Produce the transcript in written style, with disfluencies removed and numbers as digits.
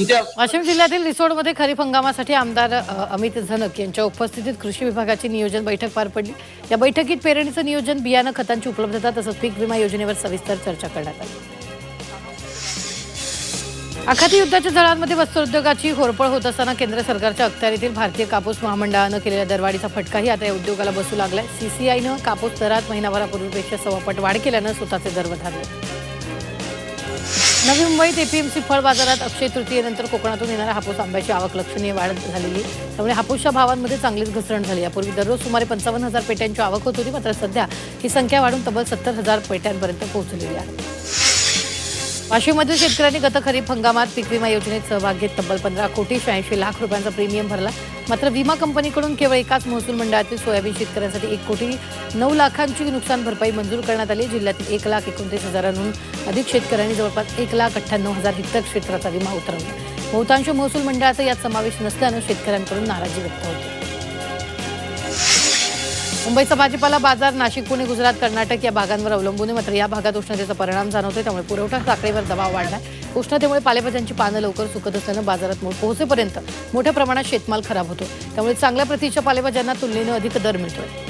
तुमच्या वाशिम जिल्ह्यातील रिसोडमध्ये खरीप हंगामासाठी आमदार अमित झनक यांच्या उपस्थितीत कृषी विभागाची नियोजन बैठक पार पडली। या बैठकीत पेरणीचं नियोजन, बियाणं, खतांची उपलब्धता तसंच पीक विमा योजनेवर सविस्तर चर्चा करण्यात आली। आखाती युद्धाच्या झळांमध्ये वस्त्रोद्योगाची होरपळ होत असताना केंद्र सरकारच्या अखत्यारीतील भारतीय कापूस महामंडळानं केलेल्या दरवाढीचा फटकाही आता या उद्योगाला बसू लागलाय। सीसीआयनं कापूस दरात महिनाभरापूर्वीपेक्षा 1.25 पट वाढ केल्यानं स्वतःचे दर वधारले। नवी मुंबईत एपीएमसी फळ बाजारात अक्षय तृतीयेनंतर कोकणातून येणाऱ्या हापूस आंब्याची आवक लक्षणीय वाढ झालेली, त्यामुळे हापूसच्या भावांमध्ये चांगलीच घसरण झाली। यापूर्वी दररोज सुमारे 55,000 पेट्यांची आवक होत होती, मात्र सध्या ही संख्या वाढून तब्बल 70,000 पेट्यांपर्यंत पोहोचलेली आहे। वाशिममधील शेतकऱ्यांनी गत खरीप हंगामात पीक विमा योजनेत सहभाग घेत तब्बल 15,86,00,000 रुपयांचा प्रीमियम भरला। मात्र विमा कंपनीकडून केवळ एकाच महसूल मंडळातील सोयाबीन शेतकऱ्यांसाठी 1,09,00,000ची नुकसान भरपाई मंजूर करण्यात आली। जिल्ह्यातील 1,29,000हून अधिक शेतकऱ्यांनी जवळपास 1,98,000 हेक्टर क्षेत्राचा विमा उतरवला। बहुतांश महसूल मंडळाचा यात समावेश नसल्यानं शेतकऱ्यांकडून नाराजी व्यक्त होते। मुंबईचा भाजीपाला बाजार नाशिक, पुणे, गुजरात, कर्नाटक या भागांवर अवलंबून आहे, मात्र या भागात उष्णतेचा परिणाम जाणवतोय, त्यामुळे पुरवठा साखळीवर दबाव वाढलाय। उष्णतेमुळे पालेभाज्यांची पानं लवकर सुकत असल्यानं बाजारात पोहोचेपर्यंत मोठ्या प्रमाणात शेतमाल खराब होतो, त्यामुळे चांगल्या प्रतीच्या पालेभाज्यांना तुलनेनं अधिक दर मिळतोय।